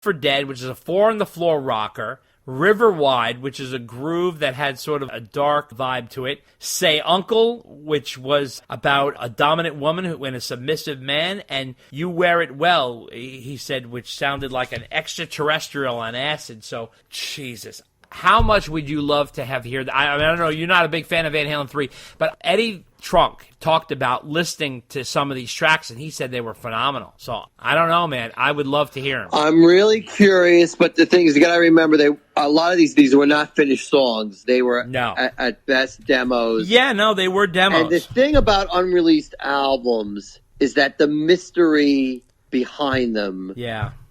for Dead, which is a 4-on-the-floor rocker. River Wide, which is a groove that had sort of a dark vibe to it. Say Uncle, which was about a dominant woman and a submissive man. And You Wear It Well, he said, which sounded like an extraterrestrial on acid. So, Jesus. How much would you love to have here? I don't know, you're not a big fan of Van Halen 3, but Eddie Trunk talked about listening to some of these tracks, and he said they were phenomenal. So, I don't know, man. I would love to hear them. I'm really curious, but the thing is, you got to remember, a lot of these were not finished songs. They were, at best, demos. Yeah, no, they were demos. And the thing about unreleased albums is that the mystery behind them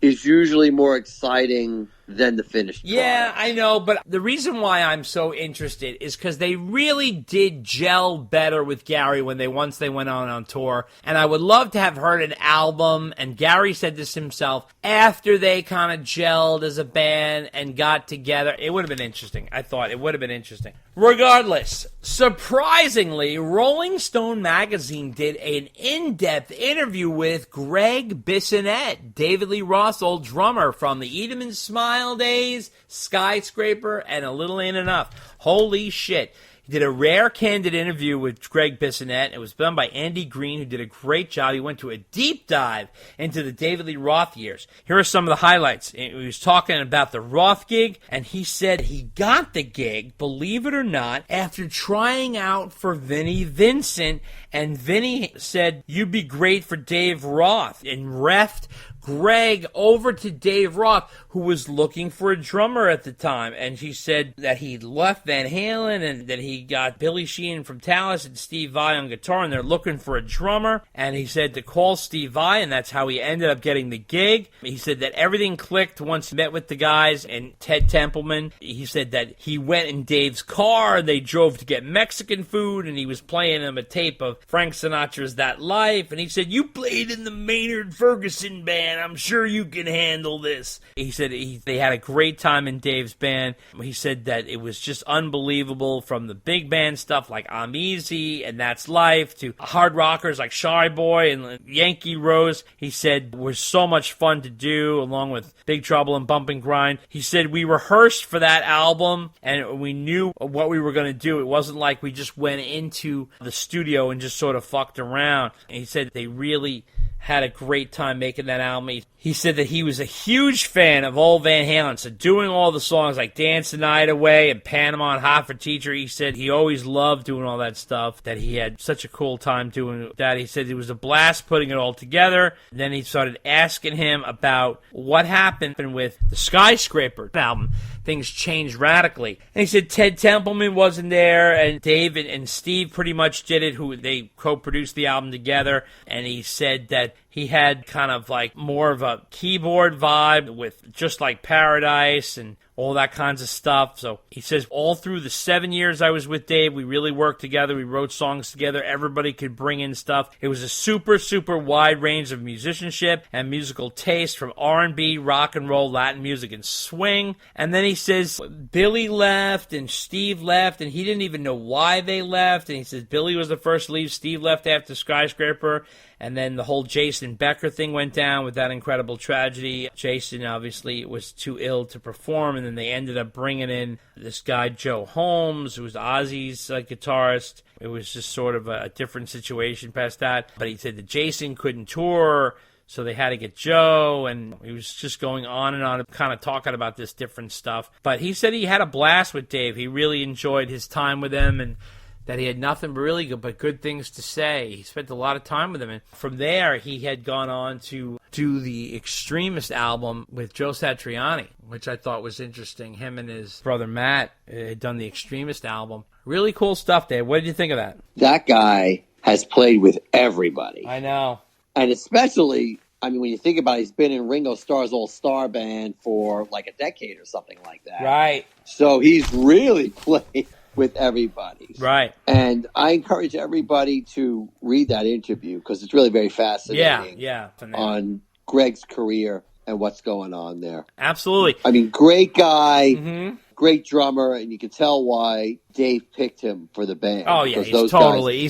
is usually more exciting than the finished product. Yeah, I know, but the reason why I'm so interested is because they really did gel better with Gary once they went on tour, and I would love to have heard an album, and Gary said this himself, after they kind of gelled as a band and got together. It would have been interesting. I thought it would have been interesting. Regardless, surprisingly, Rolling Stone magazine did an in-depth interview with Greg Bissonette, David Lee Roth's old drummer from the Eat 'Em and Smile days, Skyscraper, and A Little Ain't Enough. Holy shit. He did a rare, candid interview with Greg Bissonette. It was done by Andy Green, who did a great job. He went to a deep dive into the David Lee Roth years. Here are some of the highlights. He was talking about the Roth gig, and he said he got the gig, believe it or not, after trying out for Vinnie Vincent, and Vinnie said, "You'd be great for Dave Roth," and refed Greg over to Dave Roth, who was looking for a drummer at the time. And he said that he left Van Halen and that he got Billy Sheehan from Talas and Steve Vai on guitar, and they're looking for a drummer. And he said to call Steve Vai, and that's how he ended up getting the gig. He said that everything clicked once he met with the guys and Ted Templeman. He said that he went in Dave's car, and they drove to get Mexican food, and he was playing him a tape of Frank Sinatra's That Life. And he said, "You played in the Maynard Ferguson band. I'm sure you can handle this." He said they had a great time in Dave's band. He said that it was just unbelievable, from the big band stuff like I'm Easy and That's Life to hard rockers like Shy Boy and Yankee Rose. He said it was so much fun to do, along with Big Trouble and Bump and Grind. He said we rehearsed for that album and we knew what we were going to do. It wasn't like we just went into the studio and just sort of fucked around. And he said they really had a great time making that album. He said that he was a huge fan of old Van Halen, so doing all the songs like Dance the Night Away and Panama and Hot for Teacher, he said he always loved doing all that stuff, that he had such a cool time doing that. He said it was a blast putting it all together. Then he started asking him about what happened with the Skyscraper album. Things changed radically. And he said Ted Templeman wasn't there, and Dave and Steve pretty much did it, who they co-produced the album together. And he said that he had kind of like more of a keyboard vibe with Just Like Paradise and all that kinds of stuff. So he says all through the 7 years I was with Dave, we really worked together. We wrote songs together. Everybody could bring in stuff. It was a super, super wide range of musicianship and musical taste, from R&B, rock and roll, Latin music, and swing. And then he says Billy left and Steve left, and he didn't even know why they left. And he says Billy was the first to leave. Steve left after Skyscraper. And then the whole Jason Becker thing went down with that incredible tragedy. Jason obviously was too ill to perform, and then they ended up bringing in this guy, Joe Holmes, who was Ozzy's guitarist. It was just sort of a different situation past that. But he said that Jason couldn't tour, so they had to get Joe, and he was just going on and on, kind of talking about this different stuff. But he said he had a blast with Dave. He really enjoyed his time with him, and that he had nothing really but good things to say. He spent a lot of time with him. And from there, he had gone on to do the Extremist album with Joe Satriani, which I thought was interesting. Him and his brother Matt had done the Extremist album. Really cool stuff, Dave. What did you think of that? That guy has played with everybody. I know. And especially, I mean, when you think about it, he's been in Ringo Starr's all-star band for like a decade or something like that. Right. So he's really played with everybody. Right. And I encourage everybody to read that interview because it's really very fascinating. Yeah. On Greg's career and what's going on there. Absolutely. I mean, great guy, great drummer, and you can tell why Dave picked him for the band. Oh, yeah, he's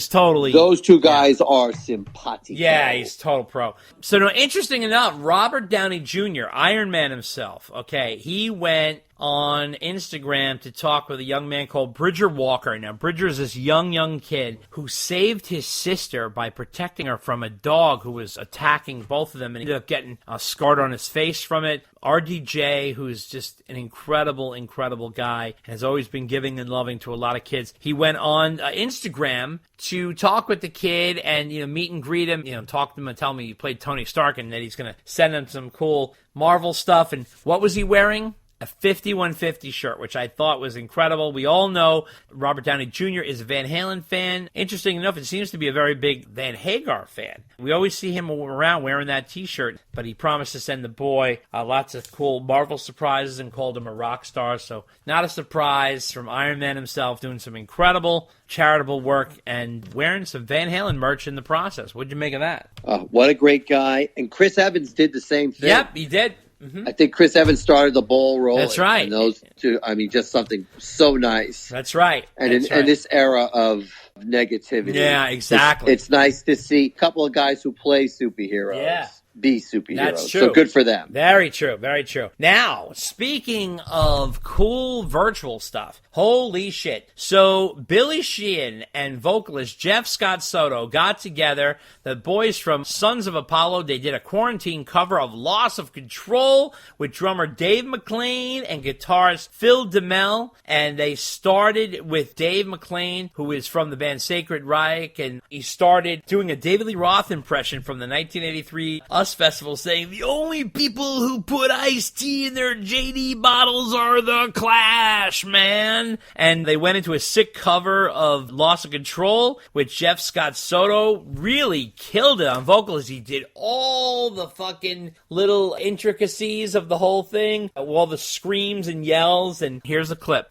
totally... Those two guys are simpatico. Yeah, he's total pro. So, no, interesting enough, Robert Downey Jr., Iron Man himself, okay, he went on Instagram to talk with a young man called Bridger Walker. Now, Bridger's this young kid who saved his sister by protecting her from a dog who was attacking both of them and ended up getting a scar on his face from it. RDJ, who's just an incredible guy, has always been giving and loving to a lot of kids. He went on Instagram to talk with the kid and, meet and greet him, talk to him and tell him he played Tony Stark and that he's going to send him some cool Marvel stuff. And what was he wearing? A 5150 shirt, which I thought was incredible. We all know Robert Downey Jr. is a Van Halen fan. Interesting enough, it seems to be a very big Van Hagar fan. We always see him around wearing that T-shirt, but he promised to send the boy lots of cool Marvel surprises and called him a rock star. So not a surprise from Iron Man himself, doing some incredible charitable work and wearing some Van Halen merch in the process. What'd you make of that? What a great guy. And Chris Evans did the same thing. Yep, he did. Mm-hmm. I think Chris Evans started the ball rolling. That's right. And those two, just something so nice. That's right. And in this era of negativity. Yeah, exactly. It's nice to see a couple of guys who play superheroes be superheroes. That's true. So good for them. Very true. Very true. Now, speaking of cool virtual stuff, holy shit. So, Billy Sheehan and vocalist Jeff Scott Soto got together. The boys from Sons of Apollo, they did a quarantine cover of Loss of Control with drummer Dave McClain and guitarist Phil DeMel. And they started with Dave McClain, who is from the band Sacred Reich, and he started doing a David Lee Roth impression from the 1983 US Festival, saying the only people who put iced tea in their JD bottles are the Clash, man. And they went into a sick cover of Loss of Control, which Jeff Scott Soto really killed it on vocals. He did all the fucking little intricacies of the whole thing, all the screams and yells, and here's a clip.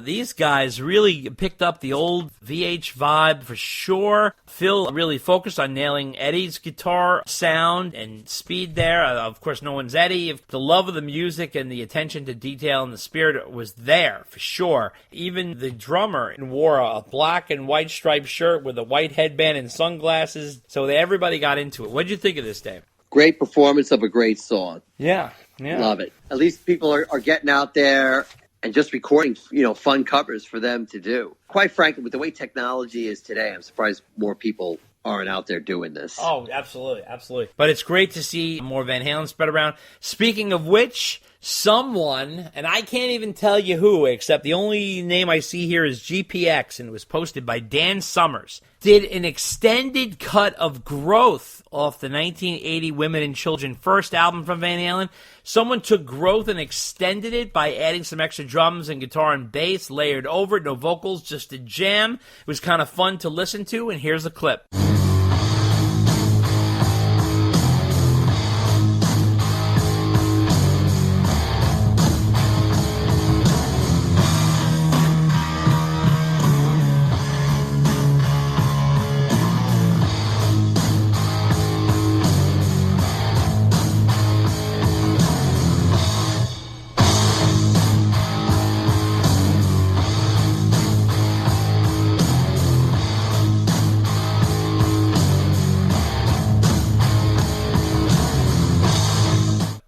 These guys really picked up the old VH vibe for sure. Phil really focused on nailing Eddie's guitar sound and speed there. Of course, no one's Eddie. The love of the music and the attention to detail and the spirit was there for sure. Even the drummer wore a black and white striped shirt with a white headband and sunglasses. So everybody got into it. What did you think of this, Dave? Great performance of a great song. Yeah. Love it. At least people are getting out there and just recording, fun covers for them to do. Quite frankly, with the way technology is today, I'm surprised more people aren't out there doing this. Oh, absolutely. But it's great to see more Van Halen spread around. Speaking of which, someone, and I can't even tell you who, except the only name I see here is GPX, and it was posted by Dan Summers, did an extended cut of Growth off the 1980 Women and Children first album from Van Halen. Someone took Growth and extended it by adding some extra drums and guitar and bass layered over it. No vocals, just a jam. It was kind of fun to listen to, and here's a clip.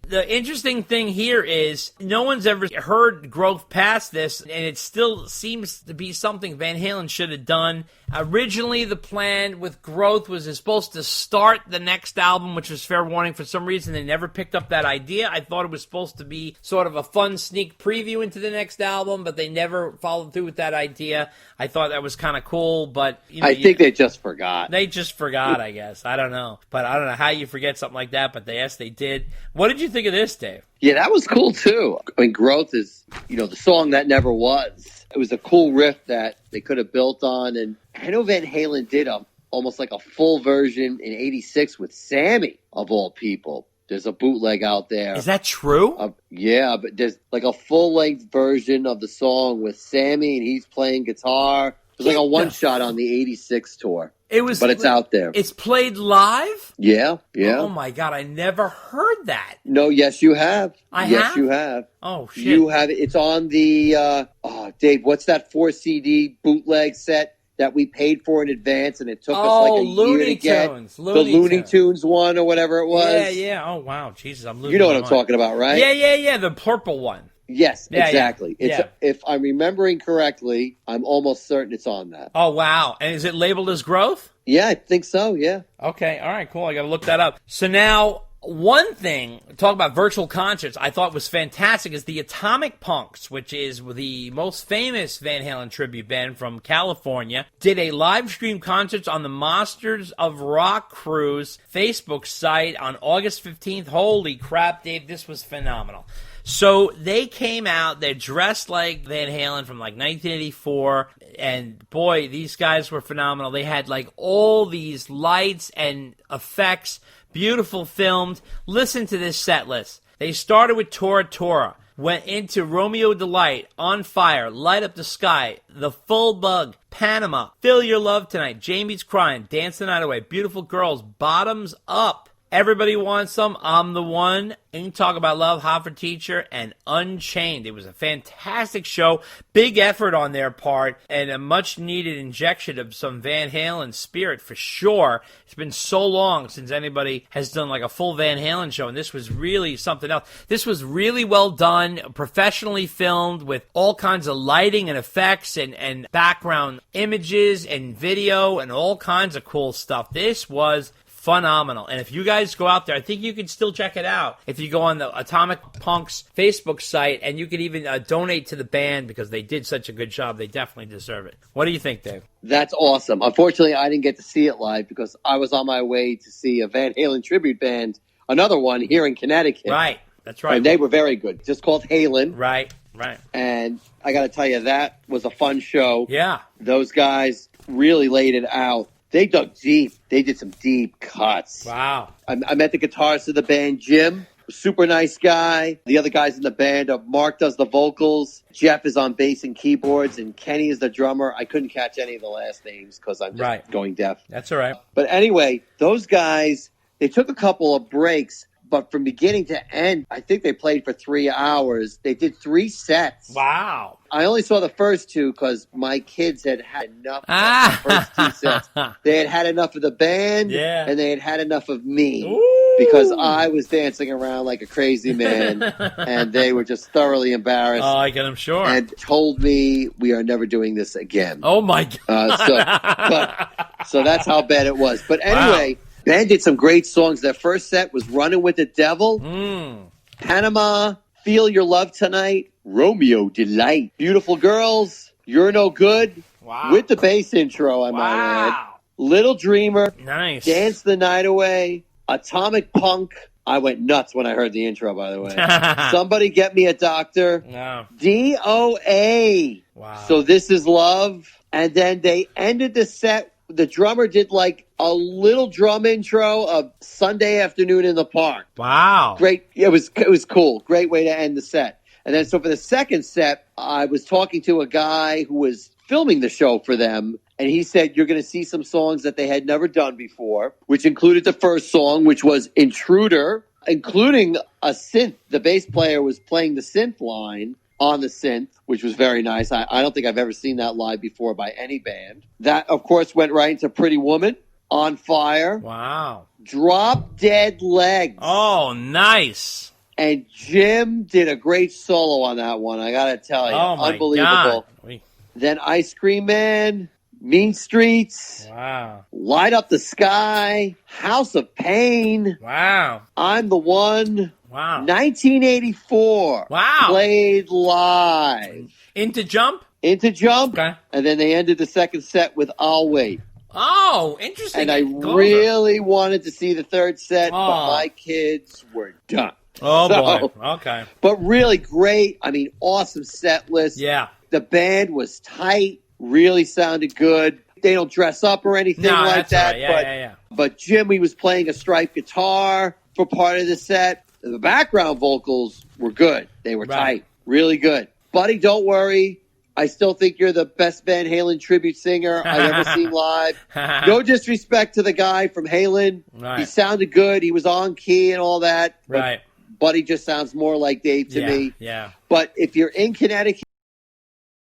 The interesting thing here is no one's ever heard Growth past this, and it still seems to be something Van Halen should have done. Originally, the plan with Growth was supposed to start the next album, which was Fair Warning. For some reason, they never picked up that idea. I thought it was supposed to be sort of a fun sneak preview into the next album, but they never followed through with that idea. I thought that was kind of cool, but... I think they just forgot. They just forgot, I guess. I don't know. But I don't know how you forget something like that, but yes, they did. What did you think of this, Dave? Yeah, that was cool, too. I mean, Growth is, the song that never was. It was a cool riff that they could have built on, and I know Van Halen did almost like a full version in '86 with Sammy, of all people, There's a bootleg out there. Is that true? Yeah, but there's like a full-length version of the song with Sammy, and he's playing guitar. It was like a one-shot on the 86 tour. But it's out there. It's played live? Yeah. Oh, my God. I never heard that. No, yes, you have. Yes, you have. Oh, shit. You have it. It's on the, Dave, what's that 4 CD bootleg set that we paid for in advance, and it took us like a year to get? The Looney Tunes one or whatever it was. Yeah. Oh, wow. Jesus, I'm losing You know what my I'm mind. talking about, right? Yeah. The purple one. Yes, exactly. Yeah. If I'm remembering correctly, I'm almost certain it's on that. Oh, wow. And is it labeled as Growth? Yeah, I think so, yeah. Okay, all right, cool. I got to look that up. So now, one thing, talk about virtual concerts, I thought was fantastic is the Atomic Punks, which is the most famous Van Halen tribute band from California, did a live stream concert on the Monsters of Rock Cruise Facebook site on August 15th. Holy crap, Dave, this was phenomenal. So they came out, they're dressed like Van Halen from like 1984, and boy, these guys were phenomenal. They had like all these lights and effects, beautiful filmed. Listen to this set list. They started with Tora Tora, went into Romeo Delight, On Fire, Light Up the Sky, The Full Bug, Panama, Feel Your Love Tonight, Jamie's Crying, Dance the Night Away, Beautiful Girls, Bottoms Up, Everybody Wants Some, I'm the One, Ain't Talk About Love, Hot for Teacher, and Unchained. It was a fantastic show, big effort on their part, and a much-needed injection of some Van Halen spirit for sure. It's been so long since anybody has done like a full Van Halen show, and this was really something else. This was really well done, professionally filmed with all kinds of lighting and effects and background images and video and all kinds of cool stuff. This was phenomenal. And if you guys go out there, I think you can still check it out. If you go on the Atomic Punks Facebook site, and you can even donate to the band because they did such a good job. They definitely deserve it. What do you think, Dave? That's awesome. Unfortunately, I didn't get to see it live because I was on my way to see a Van Halen tribute band, another one here in Connecticut. Right. That's right. And they were very good. Just called Halen. Right. And I got to tell you, that was a fun show. Yeah. Those guys really laid it out. They dug deep. They did some deep cuts. Wow. I met the guitarist of the band, Jim. Super nice guy. The other guys in the band, Mark does the vocals. Jeff is on bass and keyboards, and Kenny is the drummer. I couldn't catch any of the last names because I'm just going deaf. That's all right. But anyway, those guys, they took a couple of breaks, but from beginning to end, I think they played for 3 hours. They did 3 sets. Wow. I only saw the first 2 because my kids had had enough of the first 2 sets. They had had enough of the band, and they had had enough of me. Ooh. Because I was dancing around like a crazy man, and they were just thoroughly embarrassed. Oh, I'm sure. And told me we are never doing this again. Oh, my God. So that's how bad it was. But anyway, band did some great songs. Their first set was Running with the Devil, Panama, Feel Your Love Tonight, Romeo Delight, Beautiful Girls, You're No Good, with the bass intro, I might add, Little Dreamer, nice, Dance the Night Away, Atomic Punk. I went nuts when I heard the intro, by the way. Somebody Get Me a Doctor. No. DOA. Wow. So This Is Love. And then they ended the set. The drummer did like a little drum intro of Sunday Afternoon in the Park. Wow. Great. It was cool. Great way to end the set. And then so for the second set, I was talking to a guy who was filming the show for them. And he said, you're going to see some songs that they had never done before, which included the first song, which was Intruder, including a synth. The bass player was playing the synth line on the synth, which was very nice. I don't think I've ever seen that live before by any band. That, of course, went right into Pretty Woman, On Fire. Wow. Drop Dead Legs. Oh, nice. And Jim did a great solo on that one, I got to tell you. Oh, my unbelievable. God. Then Ice Cream Man, Mean Streets. Wow. Light Up the Sky. House of Pain. Wow. I'm the One. Wow. 1984. Wow. Played live. Into Jump? Into Jump. Okay. And then they ended the second set with I'll Wait. Oh, interesting. And I really wanted to see the third set, but my kids were done. Oh, boy. Okay. But really great. I mean, awesome set list. Yeah. The band was tight. Really sounded good. They don't dress up or anything like that. Right. Yeah. But Jimmy was playing a striped guitar. for part of the set. The background vocals were good. They were tight. Really good. Buddy, don't worry. I still think you're the best Van Halen tribute singer I've ever seen live. No disrespect to the guy from Halen. Right. He sounded good. He was on key and all that. But Right. Buddy just sounds more like Dave to me. Yeah. But if you're in Connecticut,